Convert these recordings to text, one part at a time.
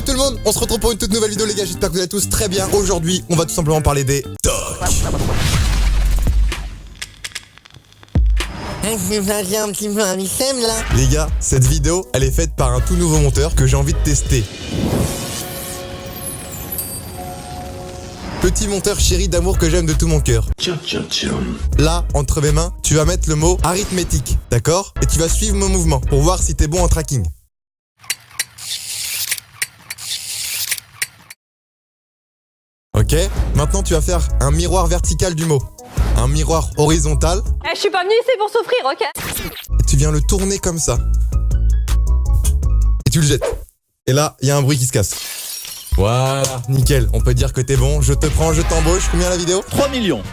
tout le monde, on se retrouve pour une toute nouvelle vidéo les gars, j'espère que vous allez tous très bien. Aujourd'hui, on va tout simplement parler des TOC. J'ai un petit peu un lycème là. Les gars, cette vidéo, elle est faite par un tout nouveau monteur que j'ai envie de tester. Petit monteur chéri d'amour que j'aime de tout mon cœur. Là, entre mes mains, tu vas mettre le mot arithmétique, d'accord? Et tu vas suivre mon mouvement pour voir si t'es bon en tracking. Ok, maintenant tu vas faire un miroir vertical du mot. Un miroir horizontal. Je suis pas venue ici pour souffrir, ok? Et tu viens le tourner comme ça. Et tu le jettes. Et là, il y a un bruit qui se casse. Voilà, nickel. On peut dire que t'es bon. Je te prends, je t'embauche. Combien la vidéo? 3 millions.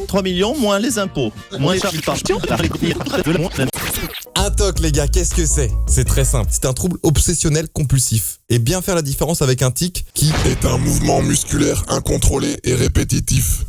3 millions moins les impôts. Moins les charges par Un TOC, les gars, qu'est-ce que c'est? C'est très simple. C'est un trouble obsessionnel compulsif. Et bien faire la différence avec un tic qui est un mouvement musculaire incontrôlé et répétitif.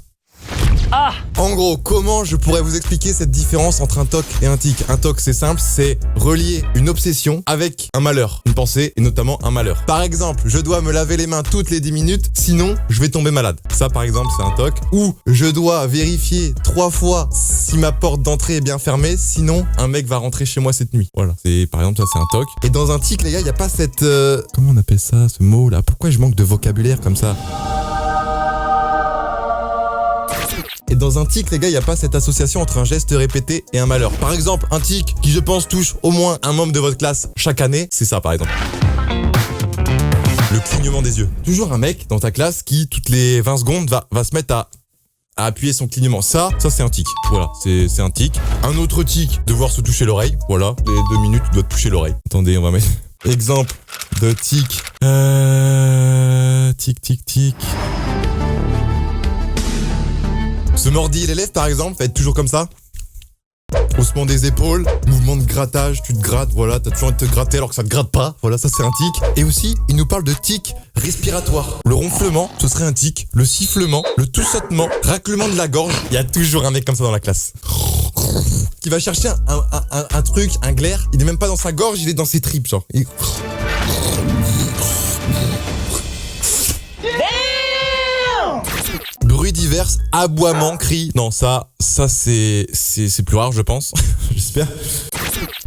Ah! En gros, comment je pourrais vous expliquer cette différence entre un TOC et un tic? Un TOC, c'est simple, c'est relier une obsession avec un malheur, une pensée et notamment un malheur. Par exemple, je dois me laver les mains toutes les 10 minutes, sinon je vais tomber malade. Ça, par exemple, c'est un TOC. Ou je dois vérifier 3 fois si ma porte d'entrée est bien fermée, sinon un mec va rentrer chez moi cette nuit. Voilà, c'est par exemple ça, c'est un TOC. Et dans un tic, les gars, il n'y a pas cette comment on appelle ça, ce mot là? Pourquoi je manque de vocabulaire comme ça? Et dans un tic, les gars, il n'y a pas cette association entre un geste répété et un malheur. Par exemple, un tic qui, je pense, touche au moins un membre de votre classe chaque année, c'est ça, par exemple. Le clignement des yeux. Toujours un mec dans ta classe qui, toutes les 20 secondes, va se mettre à appuyer son clignement. Ça c'est un tic. Voilà, c'est un tic. Un autre tic, devoir se toucher l'oreille. Voilà, les 2 minutes, tu dois te toucher l'oreille. Attendez, on va mettre exemple de tic. Tic. Se mordiller les lèvres, par exemple, va être toujours comme ça. Haussement des épaules, mouvement de grattage, tu te grattes, voilà, t'as toujours envie de te gratter alors que ça te gratte pas. Voilà, ça c'est un tic. Et aussi, il nous parle de tic respiratoire. Le ronflement, ce serait un tic. Le sifflement, le toussotement, raclement de la gorge. Il y a toujours un mec comme ça dans la classe. Qui va chercher un truc, un glaire. Il est même pas dans sa gorge, il est dans ses tripes, genre. Bruits divers, aboiements, cris. Non, ça c'est plus rare, je pense. J'espère.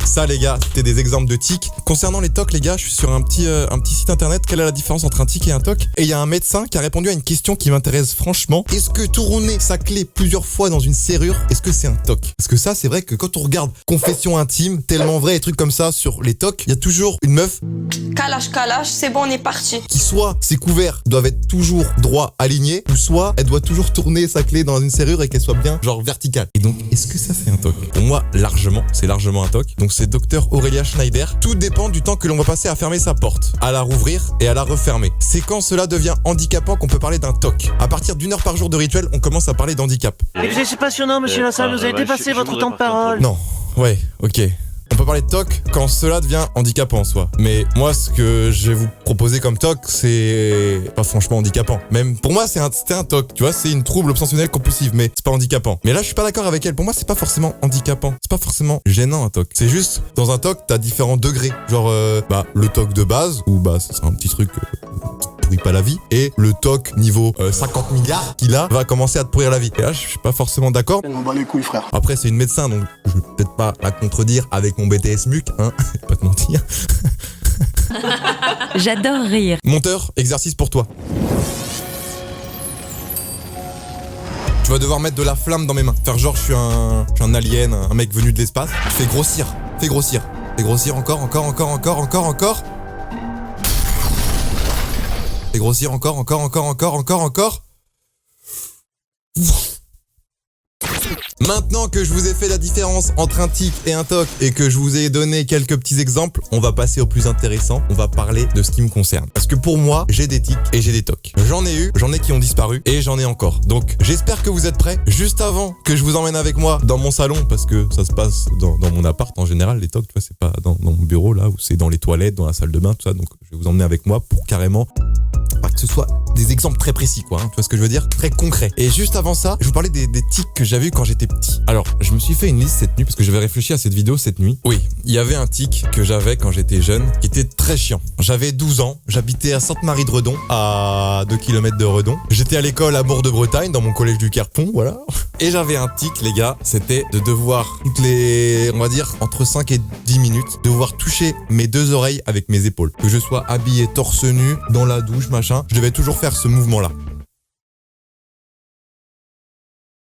Ça, les gars, c'était des exemples de tics. Concernant les TOC, les gars, je suis sur un petit site internet. Quelle est la différence entre un tic et un TOC? Et il y a un médecin qui a répondu à une question qui m'intéresse franchement. Est-ce que tourner sa clé plusieurs fois dans une serrure, est-ce que c'est un TOC? Parce que ça, c'est vrai que quand on regarde Confession intime, tellement vrai et trucs comme ça sur les TOC, il y a toujours une meuf. Calage, c'est bon, on est parti. Qui soit ses couverts doivent être toujours droits, alignés, ou soit elle doit toujours tourner sa clé dans une serrure et qu'elle soit bien genre verticale. Et donc, est-ce que ça c'est un TOC? Pour moi, c'est largement un TOC. Donc c'est Dr Aurélia Schneider. Tout dépend du temps que l'on va passer à fermer sa porte, à la rouvrir et à la refermer. C'est quand cela devient handicapant qu'on peut parler d'un TOC. À partir d'1 heure par jour de rituel, on commence à parler d'handicap. Écoutez, c'est passionnant, monsieur Lassalle, vous avez dépassé votre temps de parole. Non, ouais, ok. On peut parler de TOC quand cela devient handicapant en soi. Mais moi, ce que je vais vous proposer comme TOC, c'est pas franchement handicapant. Même pour moi, c'était un TOC, tu vois, c'est une trouble obsessionnelle compulsive, mais c'est pas handicapant. Mais là, je suis pas d'accord avec elle. Pour moi, c'est pas forcément handicapant. C'est pas forcément gênant un TOC. C'est juste, dans un TOC, t'as différents degrés. Genre, le TOC de base, où c'est un petit truc pourrit pas la vie. Et le TOC niveau 50 milliards, qui là, va commencer à te pourrir la vie. Et là, je suis pas forcément d'accord. On bat les couilles, frère. Après, c'est une médecin, donc je vais peut-être pas la contredire avec mon BTS MUC, hein, pas te mentir. J'adore rire. Monteur, exercice pour toi. Tu vas devoir mettre de la flamme dans mes mains. Faire genre je suis un alien, un mec venu de l'espace. Fais grossir. Fais grossir encore. Fais grossir encore. Maintenant que je vous ai fait la différence entre un tic et un TOC et que je vous ai donné quelques petits exemples, on va passer au plus intéressant. On va parler de ce qui me concerne. Parce que pour moi, j'ai des tics et j'ai des TOC. J'en ai qui ont disparu et j'en ai encore. Donc j'espère que vous êtes prêts. Juste avant que je vous emmène avec moi dans mon salon, parce que ça se passe dans mon appart en général, les TOC, tu vois, c'est pas dans mon bureau là, où c'est dans les toilettes, dans la salle de bain, tout ça. Donc je vais vous emmener avec moi pour carrément que ce soit des exemples très précis, quoi. Hein, tu vois ce que je veux dire? Très concret. Et juste avant ça, je vous parlais des tics que j'avais eu quand j'étais petit. Alors, je me suis fait une liste cette nuit parce que j'avais réfléchi à cette vidéo cette nuit. Oui, il y avait un tic que j'avais quand j'étais jeune qui était très chiant. J'avais 12 ans, j'habitais à Sainte-Marie-de-Redon, à 2 km de Redon. J'étais à l'école à Bourg-de-Bretagne, dans mon collège du Carpon, voilà. Et j'avais un tic, les gars, c'était de devoir toutes les, on va dire, entre 5 et 10 minutes, devoir toucher mes 2 oreilles avec mes épaules. Que je sois habillé torse nu, dans la douche, machin, je devais toujours faire ce mouvement-là.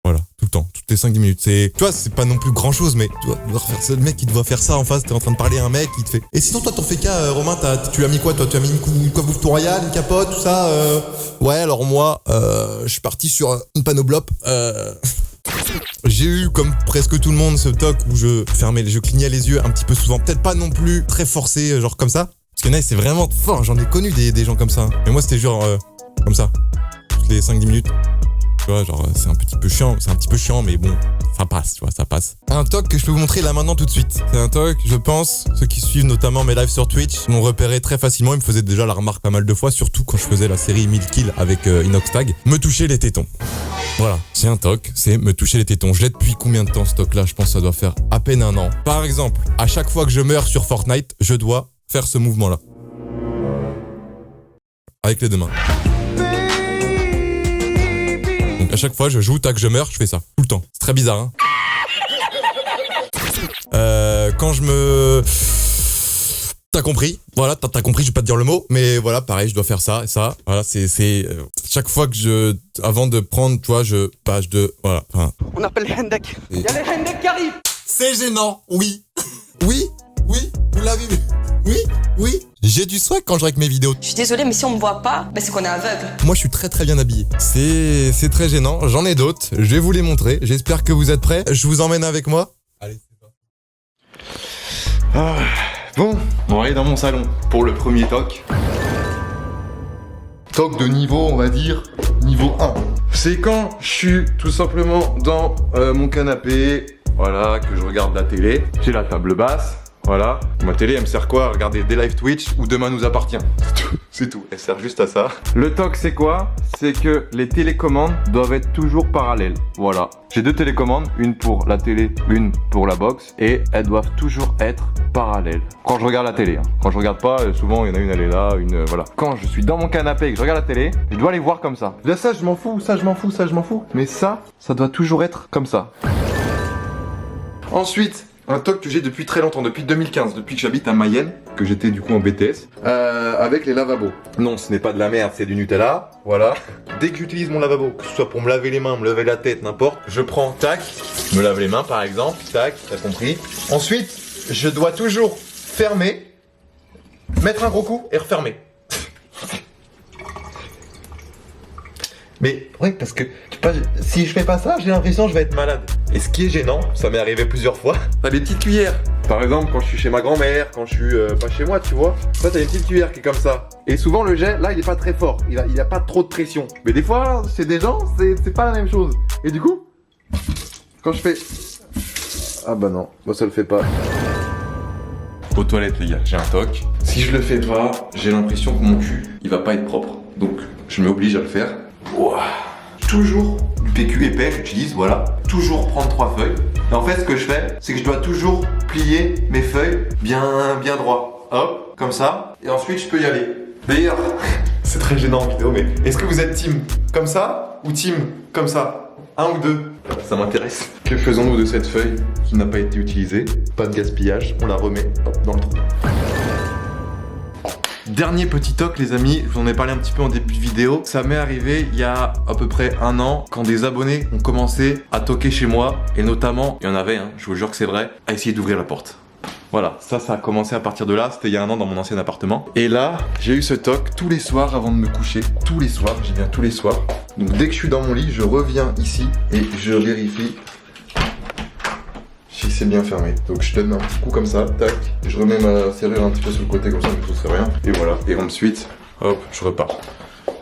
Voilà, tout le temps, toutes les 5-10 minutes. Tu vois, c'est pas non plus grand chose, mais tu dois faire ça. Le mec qui doit faire ça en face, t'es en train de parler à un mec, il te fait. Et sinon, toi, t'en fais qu'à, Romain, tu as mis quoi, toi? Tu as mis une coiffe royale, une capote, tout ça Ouais, alors moi, je suis parti sur une panoblope. J'ai eu, comme presque tout le monde, ce toc où je clignais les yeux un petit peu souvent. Peut-être pas non plus très forcé, genre comme ça. Parce qu'il y en a, c'est vraiment fort. J'en ai connu des gens comme ça. Mais moi, c'était genre comme ça. Toutes les 5-10 minutes. Tu vois, genre, c'est un petit peu chiant, mais bon, ça passe, tu vois, ça passe. Un toc que je peux vous montrer là maintenant tout de suite. C'est un toc, je pense, ceux qui suivent notamment mes lives sur Twitch m'ont repéré très facilement. Ils me faisaient déjà la remarque pas mal de fois, surtout quand je faisais la série 1000 kills avec Inoxtag. Me toucher les tétons. Voilà, c'est un toc, c'est me toucher les tétons. Je l'ai depuis combien de temps ce toc là? Je pense que ça doit faire à peine un an. Par exemple, à chaque fois que je meurs sur Fortnite, je dois faire ce mouvement là. Avec les deux mains. Donc à chaque fois je joue, tac, je meurs, je fais ça. Tout le temps. C'est très bizarre, hein. Quand je me... T'as compris, voilà, t'as compris, je vais pas te dire le mot, mais voilà, pareil, je dois faire ça et ça. Voilà, c'est chaque fois que avant de prendre, tu vois, voilà. Enfin, On appelle les Hendek. Il y a les Hendek qui arrivent. c'est gênant, oui. Oui, vous l'avez vu. Oui. J'ai du swag quand je règle mes vidéos. Je suis désolée, mais si on me voit pas, c'est qu'on est aveugle. Moi, je suis très très bien habillé. C'est très gênant. J'en ai d'autres. Je vais vous les montrer. J'espère que vous êtes prêts. Je vous emmène avec moi. Allez, c'est parti. Bon, on va aller dans mon salon pour le premier toc. Toc de niveau, on va dire, niveau 1. C'est quand je suis tout simplement dans mon canapé, voilà, que je regarde la télé. J'ai la table basse, voilà. Ma télé, elle me sert quoi? À regarder des live Twitch ou Demain nous appartient. C'est tout, elle sert juste à ça. Le toc, c'est quoi? C'est que les télécommandes doivent être toujours parallèles, voilà. J'ai 2 télécommandes, une pour la télé, une pour la box, et elles doivent toujours être parallèles. Quand je regarde la télé, hein. Quand je regarde pas, souvent il y en a une, elle est là, une, voilà. Quand je suis dans mon canapé et que je regarde la télé, je dois les voir comme ça. Là, ça, je m'en fous, ça, je m'en fous, ça, je m'en fous. Mais ça doit toujours être comme ça. Ensuite, un toc que j'ai depuis très longtemps, depuis 2015, depuis que j'habite à Mayenne, que j'étais du coup en BTS, avec les lavabos. Non, ce n'est pas de la merde, c'est du Nutella, voilà. Dès que j'utilise mon lavabo, que ce soit pour me laver les mains, me laver la tête, n'importe, je prends, tac, me lave les mains par exemple, tac, t'as compris. Ensuite, je dois toujours fermer, mettre un gros coup et refermer. Mais ouais, parce que si je fais pas ça, j'ai l'impression que je vais être malade. Et ce qui est gênant, ça m'est arrivé plusieurs fois, t'as des petites cuillères. Par exemple, quand je suis chez ma grand-mère, quand je suis pas chez moi, tu vois, ça t'as une petite cuillère qui est comme ça. Et souvent le jet, là, il est pas très fort, il a pas trop de pression. Mais des fois, chez des gens, c'est pas la même chose. Et du coup, quand je fais... Ah bah non, moi ça le fait pas. Aux toilettes, les gars, j'ai un toc. Si je le fais pas, j'ai l'impression que mon cul, il va pas être propre. Donc, je m'oblige à le faire. Ouah. Toujours du PQ épais, j'utilise, voilà. Toujours prendre 3 feuilles. Et en fait, ce que je fais, c'est que je dois toujours plier mes feuilles bien droit. Hop, comme ça. Et ensuite, je peux y aller. D'ailleurs, c'est très gênant en vidéo, mais est-ce que vous êtes team comme ça ou team comme ça? Un ou deux? Ça m'intéresse. Que faisons-nous de cette feuille qui n'a pas été utilisée? Pas de gaspillage, on la remet dans le trou. Dernier petit toc les amis, je vous en ai parlé un petit peu en début de vidéo. Ça m'est arrivé il y a à peu près un an quand des abonnés ont commencé à toquer chez moi. Et notamment, il y en avait, hein, je vous jure que c'est vrai, à essayer d'ouvrir la porte. Voilà, ça a commencé à partir de là, c'était il y a un an dans mon ancien appartement. Et là, j'ai eu ce toc tous les soirs avant de me coucher. Tous les soirs, j'y viens tous les soirs. Donc dès que je suis dans mon lit, je reviens ici et je vérifie si c'est bien fermé. Donc je donne un petit coup comme ça, tac, je remets ma serrure un petit peu sur le côté comme ça, ne me fausserait rien. Et voilà, et ensuite, hop, je repars.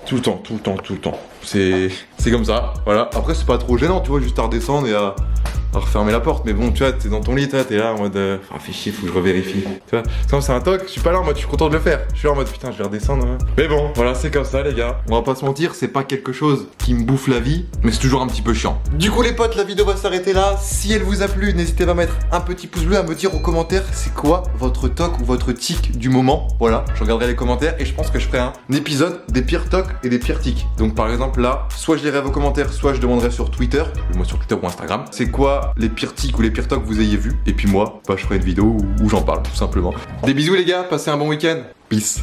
Tout le temps. C'est comme ça, voilà. Après c'est pas trop gênant, tu vois, juste à redescendre et à à refermer la porte. Mais bon, tu vois, t'es dans ton lit, toi, t'es là en mode ah, fais chier, faut que je revérifie. Tu vois, comme c'est un toc, je suis pas là en mode je suis content de le faire. Je suis là en mode putain, je vais redescendre. Mais bon, voilà, c'est comme ça, les gars. On va pas se mentir, c'est pas quelque chose qui me bouffe la vie, mais c'est toujours un petit peu chiant. Du coup, les potes, la vidéo va s'arrêter là. Si elle vous a plu, n'hésitez pas à mettre un petit pouce bleu, à me dire aux commentaires c'est quoi votre toc ou votre tic du moment. Voilà, je regarderai les commentaires et je pense que je ferai un épisode des pires tocs et des pires tics. Donc par exemple là, soit je lirai vos commentaires, soit je demanderai sur Twitter, moi sur Twitter ou Instagram, c'est quoi les pires tics ou les pires tocs que vous ayez vus. Et puis moi, bah, je ferai une vidéo où j'en parle tout simplement. Des bisous les gars, passez un bon week-end. Peace.